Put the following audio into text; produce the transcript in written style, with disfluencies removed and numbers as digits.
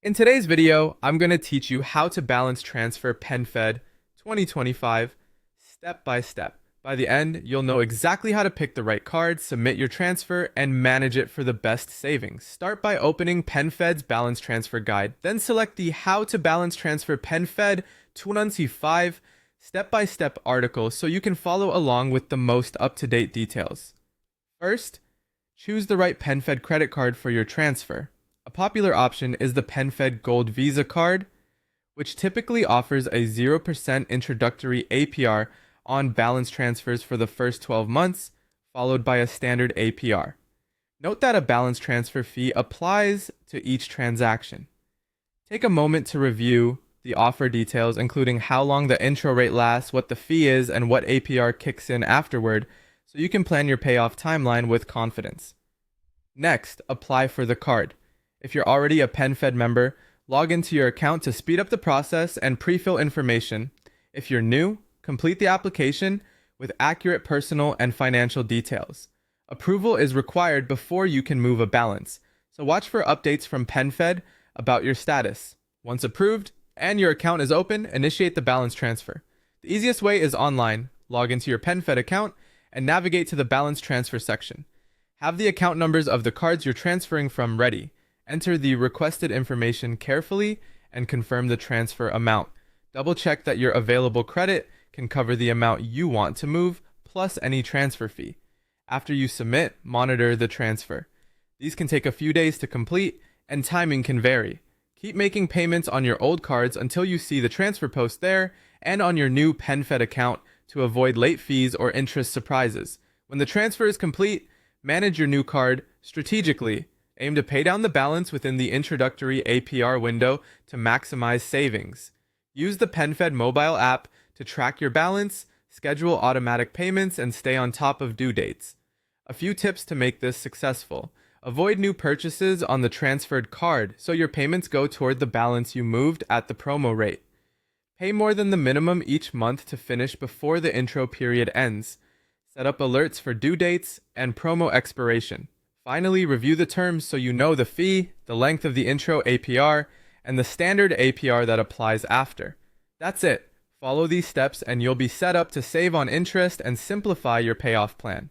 In today's video, I'm going to teach you how to balance transfer PenFed 2025 step by step. By the end, you'll know exactly how to pick the right card, submit your transfer, and manage it for the best savings. Start by opening PenFed's Balance Transfer Guide, then select the How to Balance Transfer PenFed 2025 step-by-step article so you can follow along with the most up-to-date details. First, choose the right PenFed credit card for your transfer. A popular option is the PenFed Gold Visa card, which typically offers a 0% introductory APR on balance transfers for the first 12 months, followed by a standard APR. Note that a balance transfer fee applies to each transaction. Take a moment to review the offer details, including how long the intro rate lasts, what the fee is, and what APR kicks in afterward, so you can plan your payoff timeline with confidence. Next, apply for the card. If you're already a PenFed member, log into your account to speed up the process and pre-fill information. If you're new, complete the application with accurate personal and financial details. Approval is required before you can move a balance, so watch for updates from PenFed about your status. Once approved and your account is open, initiate the balance transfer. The easiest way is online. Log into your PenFed account and navigate to the balance transfer section. Have the account numbers of the cards you're transferring from ready. Enter the requested information carefully and confirm the transfer amount. Double check that your available credit can cover the amount you want to move, plus any transfer fee. After you submit, monitor the transfer. These can take a few days to complete, and timing can vary. Keep making payments on your old cards until you see the transfer post there and on your new PenFed account to avoid late fees or interest surprises. When the transfer is complete, manage your new card strategically. Aim to pay down the balance within the introductory APR window to maximize savings. Use the PenFed mobile app to track your balance, schedule automatic payments, and stay on top of due dates. A few tips to make this successful. Avoid new purchases on the transferred card so your payments go toward the balance you moved at the promo rate. Pay more than the minimum each month to finish before the intro period ends. Set up alerts for due dates and promo expiration. Finally, review the terms so you know the fee, the length of the intro APR, and the standard APR that applies after. That's it. Follow these steps and you'll be set up to save on interest and simplify your payoff plan.